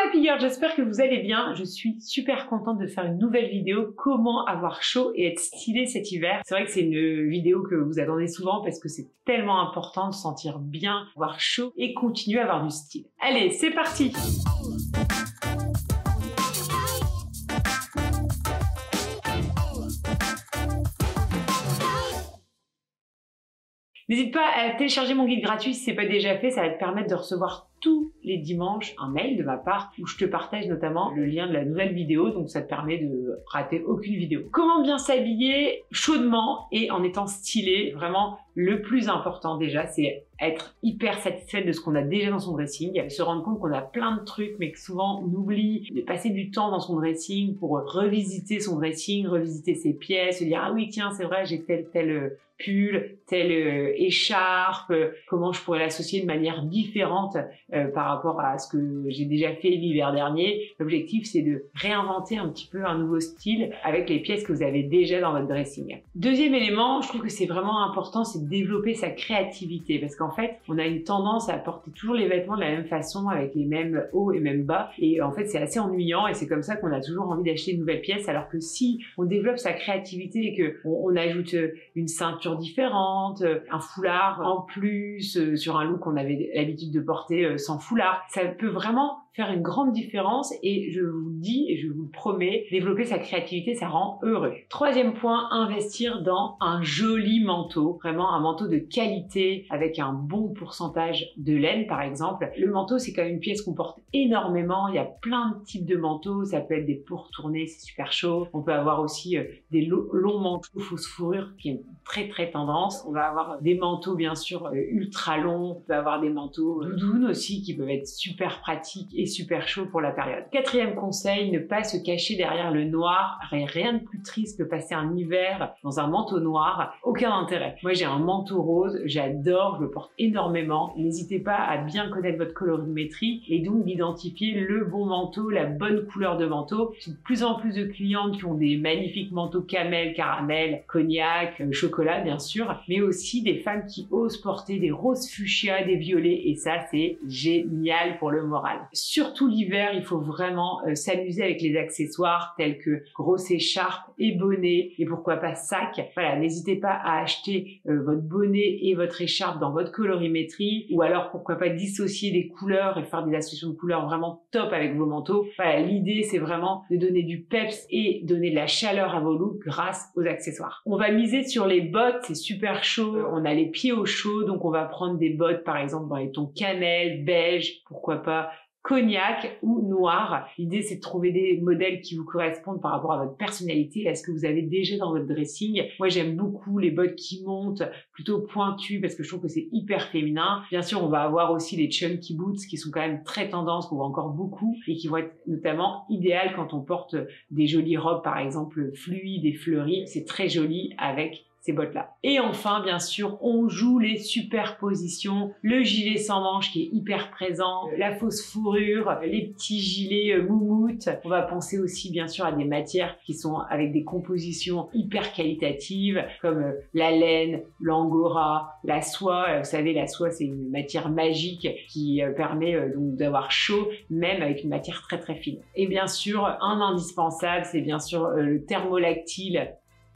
Happy Girl, j'espère que vous allez bien. Je suis super contente de faire une nouvelle vidéo, comment avoir chaud et être stylé cet hiver. C'est vrai que c'est une vidéo que vous attendez souvent parce que c'est tellement important de se sentir bien, avoir chaud et continuer à avoir du style. Allez, c'est parti! N'hésite pas à télécharger mon guide gratuit si ce n'est pas déjà fait, ça va te permettre de recevoir tous les dimanches un mail de ma part où je te partage notamment le lien de la nouvelle vidéo, donc ça te permet de rater aucune vidéo. Comment bien s'habiller chaudement et en étant stylé? Vraiment, le plus important déjà, c'est être hyper satisfait de ce qu'on a déjà dans son dressing, se rendre compte qu'on a plein de trucs mais que souvent on oublie de passer du temps dans son dressing pour revisiter son dressing, revisiter ses pièces, se dire ah oui tiens c'est vrai j'ai tel pull, telle écharpe, comment je pourrais l'associer de manière différente par rapport à ce que j'ai déjà fait l'hiver dernier. L'objectif c'est de réinventer un petit peu un nouveau style avec les pièces que vous avez déjà dans votre dressing. Deuxième élément, je trouve que c'est vraiment important, c'est de développer sa créativité parce qu'en fait on a une tendance à porter toujours les vêtements de la même façon avec les mêmes hauts et mêmes bas et en fait c'est assez ennuyant et c'est comme ça qu'on a toujours envie d'acheter une nouvelle pièce, alors que si on développe sa créativité et que on ajoute une ceinture différente, un foulard en plus sur un look qu'on avait l'habitude de porter sans foulard, ça peut vraiment faire une grande différence et je vous le dis et je vous le promets, développer sa créativité, ça rend heureux. Troisième point, investir dans un joli manteau, vraiment un manteau de qualité avec un bon pourcentage de laine par exemple. Le manteau c'est quand même une pièce qu'on porte énormément, il y a plein de types de manteaux, ça peut être des pourtournés, c'est super chaud, on peut avoir aussi des longs manteaux fausse fourrure qui est très tendance, on va avoir des manteaux bien sûr ultra longs, on peut avoir des manteaux doudounes aussi qui peuvent être super pratiques et super chaud pour la période. Quatrième conseil, ne pas se cacher derrière le noir. Rien de plus triste que passer un hiver dans un manteau noir. Aucun intérêt. Moi j'ai un manteau rose, j'adore, je le porte énormément. N'hésitez pas à bien connaître votre colorimétrie et donc d'identifier le bon manteau, la bonne couleur de manteau. J'ai de plus en plus de clientes qui ont des magnifiques manteaux camel, caramel, cognac, chocolat bien sûr, mais aussi des femmes qui osent porter des roses fuchsia, des violets et ça c'est génial pour le moral. Surtout l'hiver, il faut vraiment s'amuser avec les accessoires tels que grosse écharpe et bonnet et pourquoi pas sac. Voilà, n'hésitez pas à acheter votre bonnet et votre écharpe dans votre colorimétrie ou alors pourquoi pas dissocier des couleurs et faire des associations de couleurs vraiment top avec vos manteaux. Voilà, l'idée c'est vraiment de donner du peps et donner de la chaleur à vos looks grâce aux accessoires. On va miser sur les bottes, c'est super chaud, on a les pieds au chaud donc on va prendre des bottes par exemple dans les tons cannelle, beige, pourquoi pas cognac ou noir. L'idée c'est de trouver des modèles qui vous correspondent par rapport à votre personnalité, à ce que vous avez déjà dans votre dressing. Moi j'aime beaucoup les bottes qui montent, plutôt pointues parce que je trouve que c'est hyper féminin. Bien sûr on va avoir aussi les chunky boots qui sont quand même très tendance, qu'on voit encore beaucoup et qui vont être notamment idéales quand on porte des jolies robes par exemple fluides et fleuries. C'est très joli avec ces bottes-là. Et enfin, bien sûr, on joue les superpositions, le gilet sans manches qui est hyper présent, la fausse fourrure, les petits gilets moumoutes. On va penser aussi, bien sûr, à des matières qui sont avec des compositions hyper qualitatives, comme la laine, l'angora, la soie. Vous savez, la soie, c'est une matière magique qui permet donc d'avoir chaud, même avec une matière très fine. Et bien sûr, un indispensable, c'est bien sûr le thermolactyle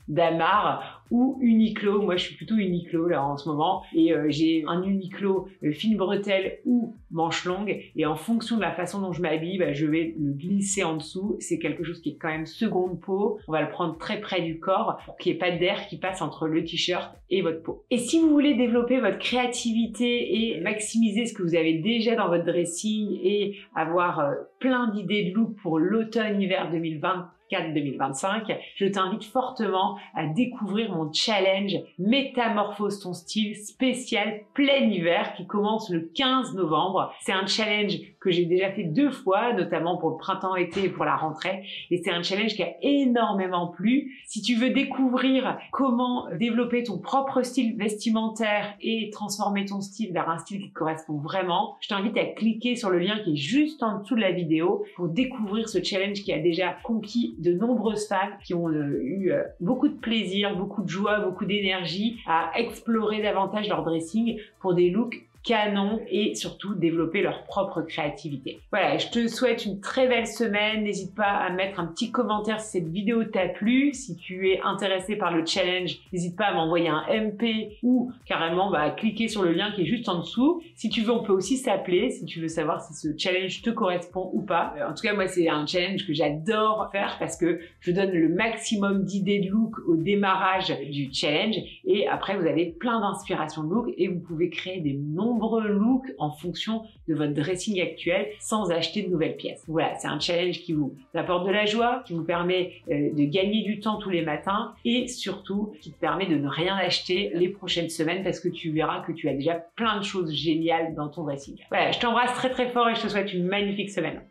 d'Amar ou Uniqlo. Moi je suis plutôt Uniqlo là en ce moment et j'ai un Uniqlo fine bretelle ou manche longue et en fonction de la façon dont je m'habille, je vais le glisser en dessous. C'est quelque chose qui est quand même seconde peau, on va le prendre très près du corps pour qu'il n'y ait pas d'air qui passe entre le t-shirt et votre peau. Et si vous voulez développer votre créativité et maximiser ce que vous avez déjà dans votre dressing et avoir plein d'idées de look pour l'automne-hiver 2024-2025, je t'invite fortement à découvrir mon challenge Métamorphose ton style spécial plein hiver qui commence le 15 novembre. C'est un challenge que j'ai déjà fait 2 fois, notamment pour le printemps-été et pour la rentrée. Et c'est un challenge qui a énormément plu. Si tu veux découvrir comment développer ton propre style vestimentaire et transformer ton style vers un style qui te correspond vraiment, je t'invite à cliquer sur le lien qui est juste en dessous de la vidéo pour découvrir ce challenge qui a déjà conquis de nombreuses femmes qui ont eu beaucoup de plaisir, beaucoup de joie, beaucoup d'énergie à explorer davantage leur dressing pour des looks canon et surtout développer leur propre créativité. Voilà, je te souhaite une très belle semaine. N'hésite pas à mettre un petit commentaire si cette vidéo t'a plu. Si tu es intéressé par le challenge, n'hésite pas à m'envoyer un MP ou carrément à cliquer sur le lien qui est juste en dessous. Si tu veux, on peut aussi s'appeler si tu veux savoir si ce challenge te correspond ou pas. En tout cas, moi, c'est un challenge que j'adore faire parce que je donne le maximum d'idées de look au démarrage du challenge et après, vous avez plein d'inspirations de look et vous pouvez créer des nombreux looks en fonction de votre dressing actuel sans acheter de nouvelles pièces. Voilà, c'est un challenge qui vous apporte de la joie, qui vous permet de gagner du temps tous les matins et surtout qui te permet de ne rien acheter les prochaines semaines parce que tu verras que tu as déjà plein de choses géniales dans ton dressing. Voilà, je t'embrasse très très fort et je te souhaite une magnifique semaine.